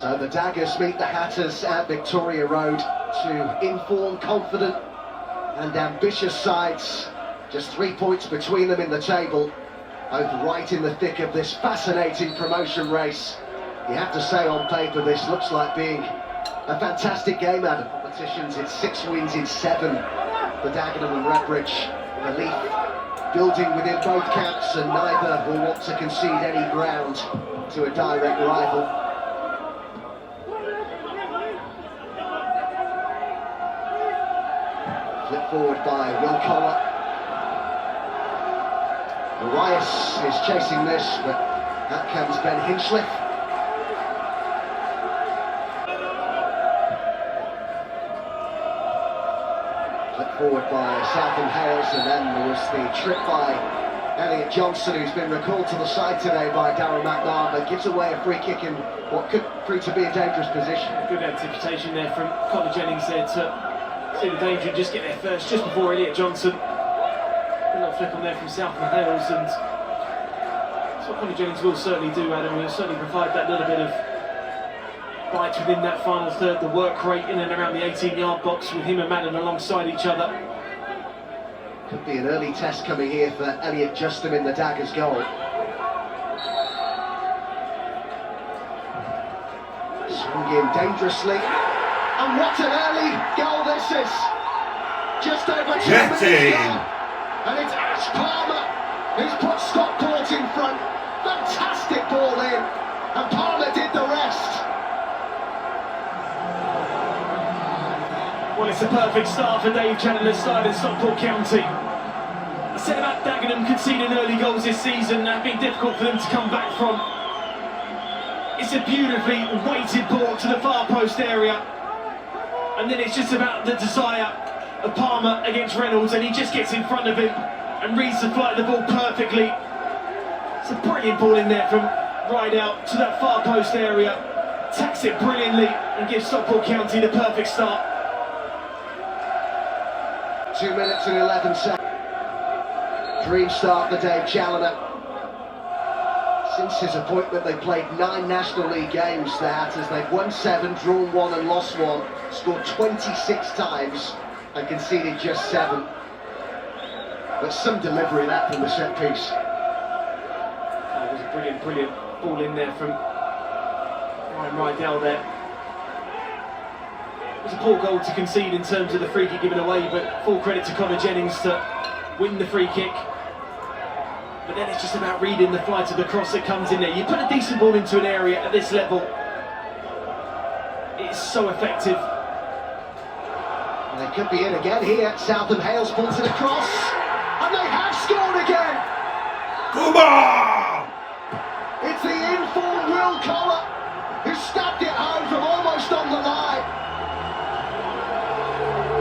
So the Daggers meet the Hatters at Victoria Road, two informed, confident and ambitious sides. Just 3 points between them in the table, both right in the thick of this fascinating promotion race. You have to say on paper this looks like being a fantastic game out of competitions. It's 6 wins in 7 for Dagenham and Redbridge. Belief building within both camps, and neither will want to concede any ground to a direct rival. Flip forward by Will Collar. Marias is chasing this, but out comes Ben Hinchliffe. Flip forward by Southam Hales, and then there was the trip by Elliot Johnson, who's been recalled to the side today by Darryl McNair, but gives away a free kick in what could prove to be a dangerous position. Good anticipation there from Connor Jennings there to see the danger and just get there first, just before Elliot Johnson. A little flick on there from Southam Hales, and that's what Connor Jennings will certainly do, Adam. He'll certainly provide that little bit of bite within that final third, the work rate in and around the 18-yard box with him and Madden alongside each other. Could be an early test coming here for Elliot Justin in the Daggers goal. Swung in dangerously, and what an early goal this is! Just over 2 minutes gone, and it's Ash Palmer who's put Stockport in front. Fantastic ball in, and Palmer did the rest. Well, it's a perfect start for Dave Chandler's side in Stockport County. I said about Dagenham conceding early goals this season, that been difficult for them to come back from. It's a beautifully weighted ball to the far post area, and then it's just about the desire of Palmer against Reynolds, and he just gets in front of him and reads the flight of the ball perfectly. It's a brilliant ball in there from right out to that far post area, tacks it brilliantly and gives Stockport County the perfect start. 2 minutes and 11 seconds. Dream start for Dave Chandler. Since his appointment, they've played 9 National League games, the Hatters. They've won 7, drawn 1 and lost 1, scored 26 times and conceded just 7. But some delivery that from the set piece. That was a brilliant ball in there from Ryan Rydell there. It was a poor goal to concede in terms of the free kick given away, but full credit to Connor Jennings to win the free kick. But then it's just about reading the flight of the cross that comes in there. You put a decent ball into an area at this level, it's so effective. And they could be in again here. Southam Hales pulls it across, and they have scored again! Come on! It's the informed Will Collar who stabbed it home from almost on the line.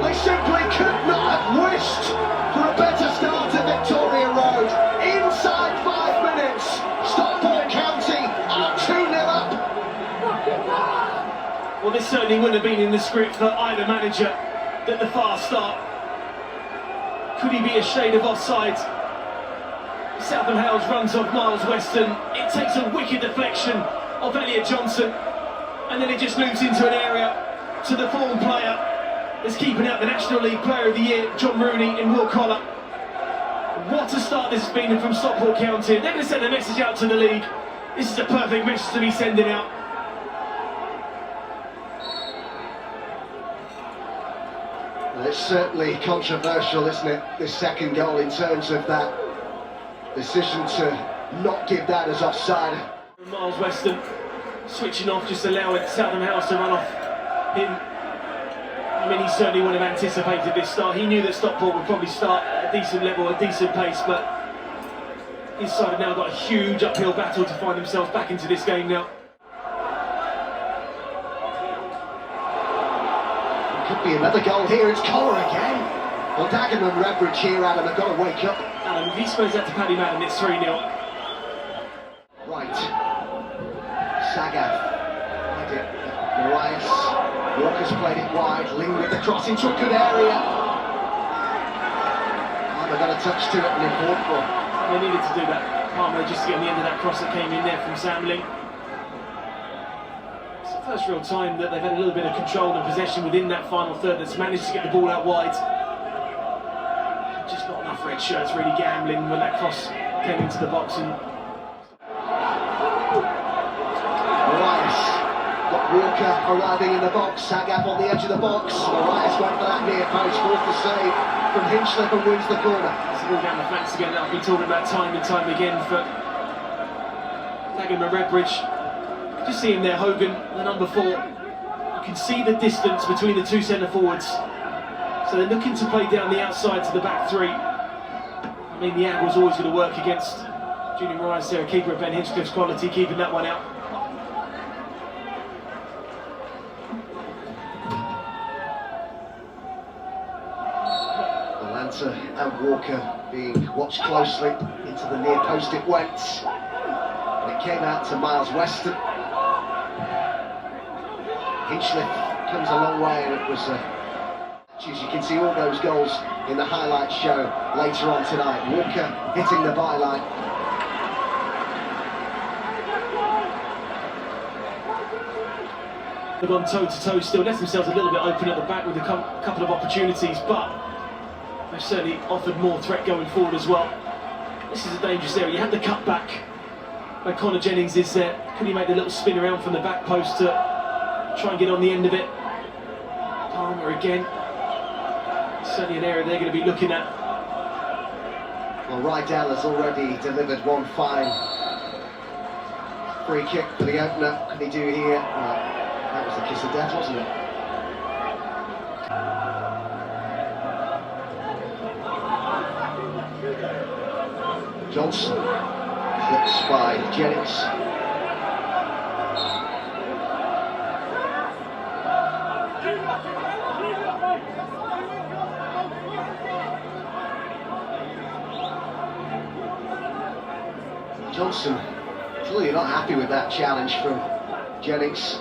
They simply could not have wished for a better start at Victoria Road. Inside 5 minutes, Stockport County are 2-0 up. Well, this certainly wouldn't have been in the script for either manager at the fast start. Could he be a shade of offside? Southam Hales runs off Miles Weston. It takes a wicked deflection of Elliot Johnson, and then it just moves into an area to the form player that's keeping out the National League Player of the Year, John Rooney, in Will Collar. What a start this has been from Stockport County. They're going to send a message out to the league. This is a perfect message to be sending out. Well, it's certainly controversial, isn't it, this second goal, in terms of that decision to not give that as offside. Miles Weston switching off, just allowing Southam Hales to run off him. I mean, he certainly would have anticipated this start. He knew that Stockport would probably start at a decent level, a decent pace, but his side have now got a huge uphill battle to find themselves back into this game now. Could be another goal here. It's Collar again. Well, Dagenham and Redbridge here, Adam, have got to wake up. Adam, if he sprays that to Paddy Madden, it's 3-0. Right. Sagath. Marias. Walker's played it wide. Ling with the cross into a good area. Palmer got a touch to it, an important one. They needed to do that. Palmer just to get on the end of that cross that came in there from Sam Ling. It's a First real time that they've had a little bit of control and possession within that final third that's managed to get the ball out wide. Just not enough red shirts really gambling when that cross came into the box. And Marias got Walker arriving in the box, Sagaf on the edge of the box. Marias went for that near post, forced the save from Hinchliffe and wins the corner. it's all down the flanks again that I've been talking about time and time again for Dagenham and Redbridge. Just see him there, Hogan, the number 4. You can see the distance between the two centre forwards. So they're looking to play down the outside to the back 3. I mean, the angle's always going to work against Junior Marias there, a keeper of Ben Hinchcliffe's quality, keeping that one out. Balanta and Walker being watched closely. Into the near post it went. And it came out to Miles Weston. Hinchliffe comes a long way, and it was as you can see all those goals in the highlights show later on tonight. Walker hitting the byline. They've gone toe-to-toe still, left themselves a little bit open at the back with a couple of opportunities, but they've certainly offered more threat going forward as well. This is a dangerous area. You had the cut back where Connor Jennings is there. Could he make the little spin around from the back post to try and get on the end of it? Palmer again. Certainly an area they're going to be looking at. Well, Rydell has already delivered one fine free kick for the opener. What can he do here? That was the kiss of death, wasn't it? Johnson flips by Jennings. Johnson clearly not happy with that challenge from Jennings.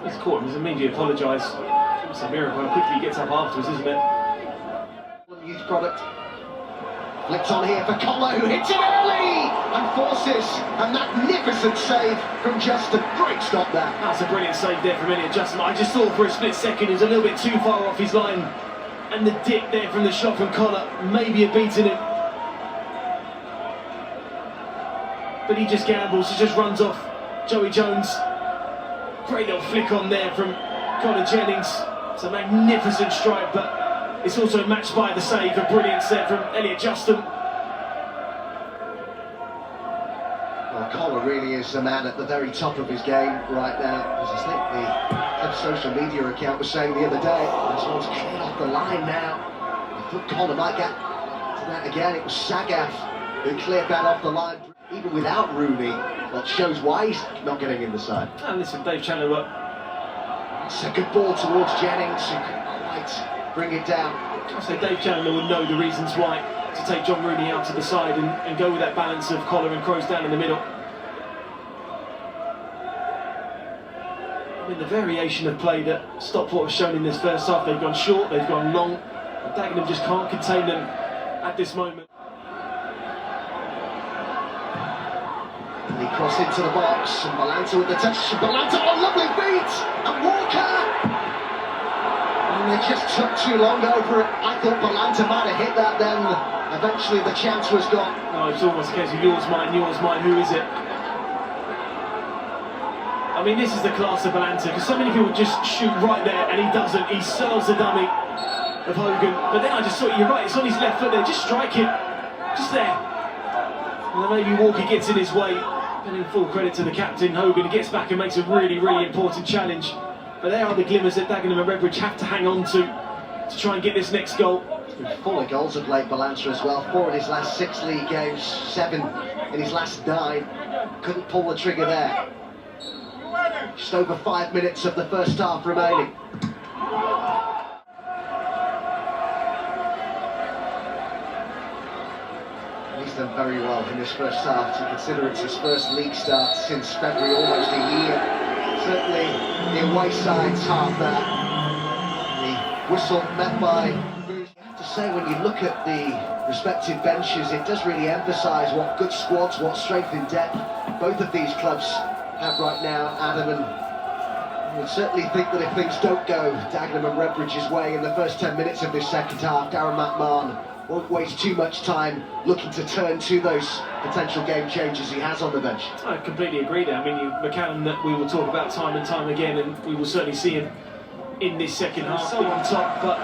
He's caught him, he's immediately apologised. It's a miracle how quickly he gets up afterwards, isn't it? Youth product. Flicked on here for Colo, who hits it early and forces a magnificent save from Justin. Great stop there. That's a brilliant save there from Elliot Justin. I just thought for a split second he was a little bit too far off his line. And the dip there from the shot from Connor maybe had beaten him. But he just gambles, he just runs off Joey Jones. Great little flick on there from Connor Jennings. It's a magnificent strike, but it's also matched by the save, a brilliant set from Elliot Justin. Well, Connor really is the man at the very top of his game right now. As I think the social media account was saying the other day, this one's cleared off the line now. I thought Connor might get to that again. It was Sagaf who cleared that off the line. Even without Rooney, that shows why he's not getting in the side. And listen, Dave Chandler, it's a good ball towards Jennings, who couldn't quite bring it down. I say Dave Chandler would know the reasons why to take John Rooney out to the side and go with that balance of Collar and Kroos down in the middle. I mean, the variation of play that Stockport have shown in this first half, they've gone short, they've gone long, and Dagenham just can't contain them at this moment. He crossed into the box, and Balanta with the touch. Balanta on lovely feet, and Walker. And they just took too long over it. I thought Balanta might have hit that then. Eventually the chance was gone. Oh, it's almost a case of yours, mine, who is it? I mean, this is the class of Balanta, because so many people just shoot right there, and he doesn't. He serves the dummy of Hogan. But then I just thought, you're right, it's on his left foot there. Just strike it. Just there. And then maybe Walker gets in his way. And full credit to the captain, Hogan. He gets back and makes a really, really important challenge. But there are the glimmers that Dagenham and Redbridge have to hang on to try and get this next goal. He's been full of goals of late, Balanta as well. 4 in his last 6 league games, 7 in his last 9. Couldn't pull the trigger there. Just over 5 minutes of the first half remaining. He's done very well in this first half, to consider it's his first league start since February, almost a year. Certainly the away side's half there. The whistle met by... I have to say, when you look at the respective benches, it does really emphasise what good squads, what strength in depth both of these clubs have right now, Adam, and I would certainly think that if things don't go Dagenham and Redbridge's way in the first 10 minutes of this second half, Darren McMahon won't waste too much time looking to turn to those potential game changers he has on the bench. I completely agree there. I mean, McCallum, that we will talk about time and time again, and we will certainly see him in this second half. So on top, but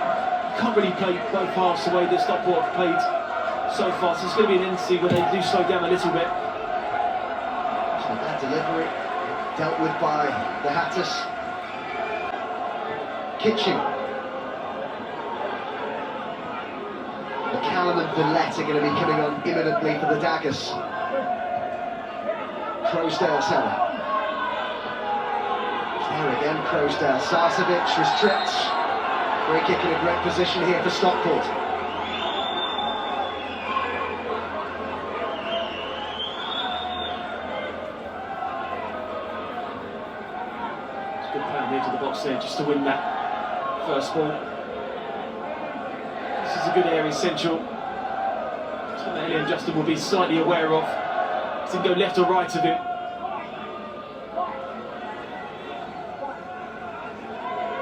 can't really play both halves the way that Stockport have played so far. So it's going to be an entity where they do slow down a little bit. So that delivery dealt with by the Hatters. Kitchen. McCallum and Villette are going to be coming on imminently for the Daggers. Croasdale's header. There again, Croasdale. Sarcevic restricts. Free kick in a great position here for Stockport. It's a good pound into the box there just to win that first ball. This is a good area, central. Something Ellie and Justin will be slightly aware of. Does he go left or right of him?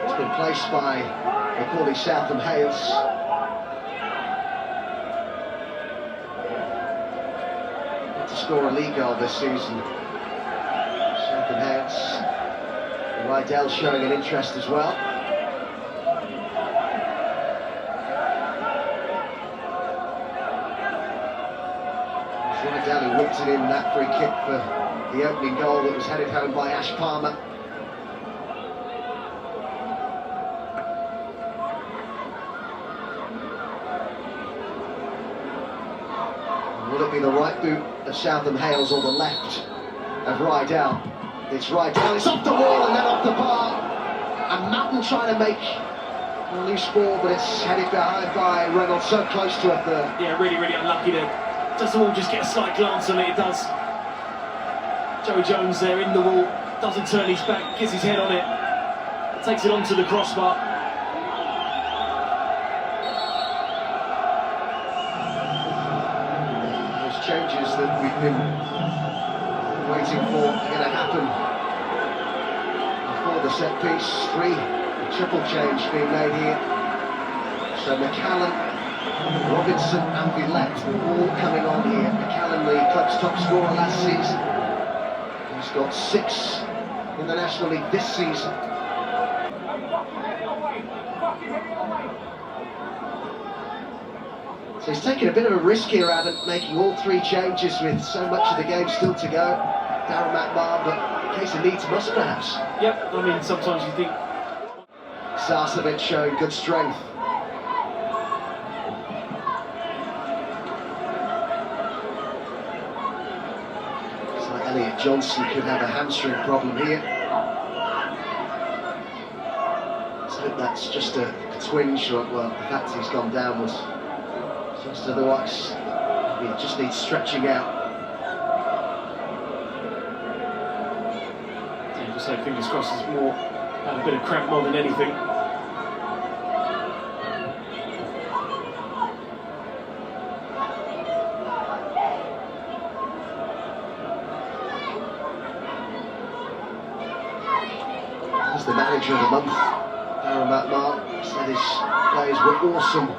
It's been placed by Macaulay Southam Hales. To score a league goal this season. Southam Hales. Rydell showing an interest as well. Rydell who whipped it in that free kick for the opening goal that was headed home by Ash Palmer. Will it be the right boot of Southam Hales or the left of Rydell? It's Rydell, it's off the wall and then off the bar. And Mountain trying to make a loose ball, but it's headed behind by Reynolds, so close to a third. Yeah, really, really unlucky there. Does the wall just get a slight glance on it? It does. Joey Jones there in the wall, doesn't turn his back, gets his head on it, takes it onto the crossbar. Changes that we've been waiting for are going to happen before the set piece. Triple change being made here. So McCallum, Robinson and Villette all coming on here. McCallum, the club's top scorer last season. He's got 6 in the National League this season. So he's taking a bit of a risk here, Adam, making all 3 changes with so much of the game still to go. Darren McMahon, but in case of needs must perhaps. Yep, I mean, sometimes you think... Sarcevic showing good strength. So Elliot Johnson could have a hamstring problem here. Let's hope that's just a twinge, or, well, the fact he's gone downwards. Just otherwise, he just needs stretching out. Yeah, just say fingers crossed, it's more had a bit of cramp more than anything. He's the manager of the month. Darren McMahon said his players were awesome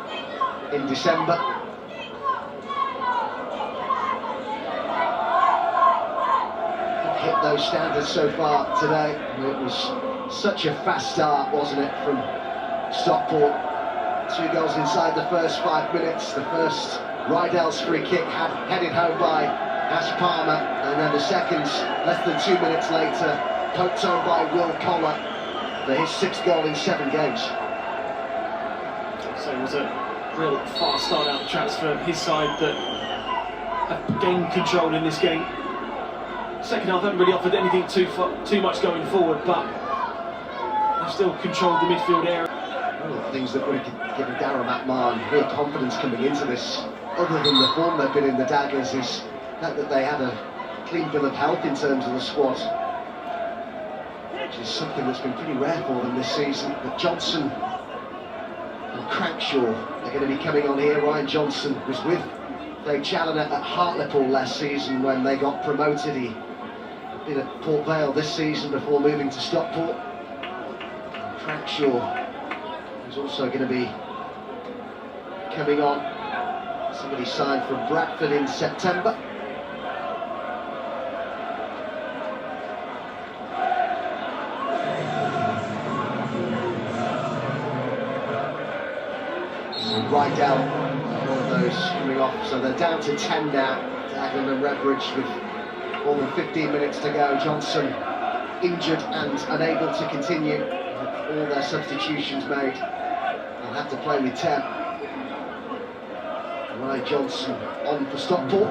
in December. Hit those standards so far today. It was such a fast start, wasn't it, from Stockport? 2 goals inside the first 5 minutes. The first, Rydell's free kick, headed home by Ash Palmer, and then the second, less than 2 minutes later, poked home by Will Collar for his 6th goal in 7 games. So it was a real fast start out the traps for his side that have gained control in this game. Second half haven't really offered anything too much going forward, but they've still controlled the midfield area. One of the things that would have given Darren McMahon real confidence coming into this, other than the form they've been in, the Daggers, is that they had a clean bill of health in terms of the squad, which is something that's been pretty rare for them this season. But Johnson and Crankshaw are going to be coming on here. Ryan Johnson was with Dave Challoner at Hartlepool last season when they got promoted. He been at Port Vale this season before moving to Stockport. Crankshaw is also going to be coming on. Somebody signed from Bradford in September. Right down one of those coming off, so they're down to 10 now. Dagenham and Redbridge with more than 15 minutes to go. Johnson injured and unable to continue. All their substitutions made. They'll have to play with 10. Ryan Johnson on for Stockport.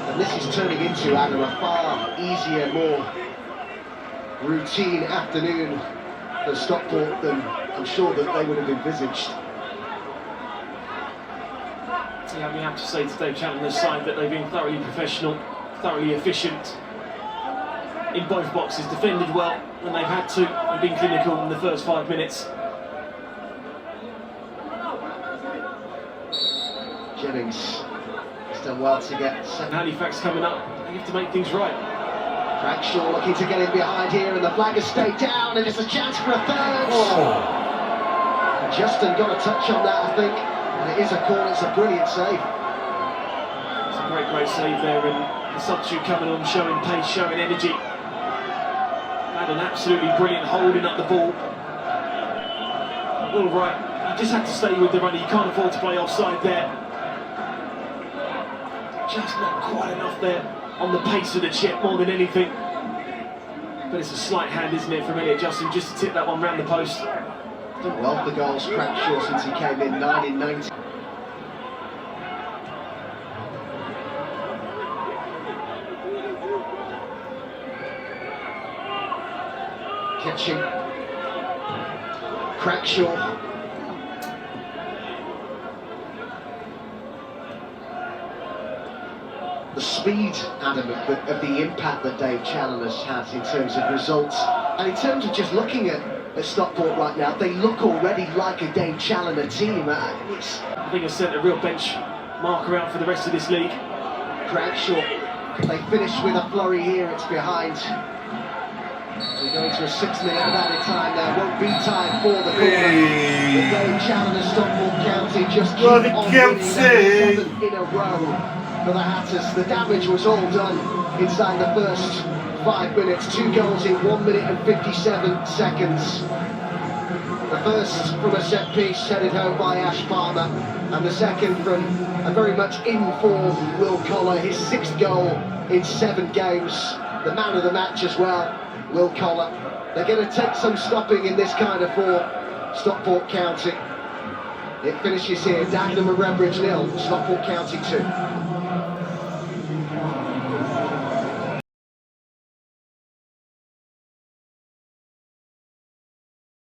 And this is turning into, Adam, a far easier, more routine afternoon for Stockport than I'm sure that they would have envisaged. Yeah, we have to say to Dave Challoner's side that they've been thoroughly professional, thoroughly efficient in both boxes, defended well when they've had to, and been clinical in the first 5 minutes. Jennings has done well to get second. Halifax coming up, they have to make things right. Crankshaw looking to get in behind here, and the flag has stayed down, and it's a chance for a third. And Justin got a touch on that, I think, and it is a corner. It's a brilliant save. It's a great save there, and the substitute coming on, showing pace, showing energy. Had an absolutely brilliant holding up the ball. All right, you just have to stay with the run. You can't afford to play offside there. Just not quite enough there on the pace of the chip more than anything. But it's a slight hand, isn't it, from Elliot Justin, just to tip that one round the post. Done well for goals, Crankshaw, since he came in, 9 in 90. Catching Crankshaw. The speed, Adam, of the impact that Dave Challoner's had in terms of results, and in terms of just looking at Stockport right now, they look already like a Dave Challoner team. I think it's sent a real bench marker out for the rest of this league. Crankshaw, they finish with a flurry here, it's behind. We're going to a 6-minute added time now, won't be time for the corner. The Dave Challoner Stockport County just keep on winning 7 in a row. For the Hatters, the damage was all done inside the first 5 minutes. 2 goals in 1 minute and 57 seconds. The first from a set piece headed home by Ash Palmer, and the second from a very much in-form Will Collar, his 6th goal in 7 games. The man of the match as well, Will Collar. They're going to take some stopping in this kind of form, Stockport County. It finishes here, Dagenham and Redbridge 0, Stockport County 2.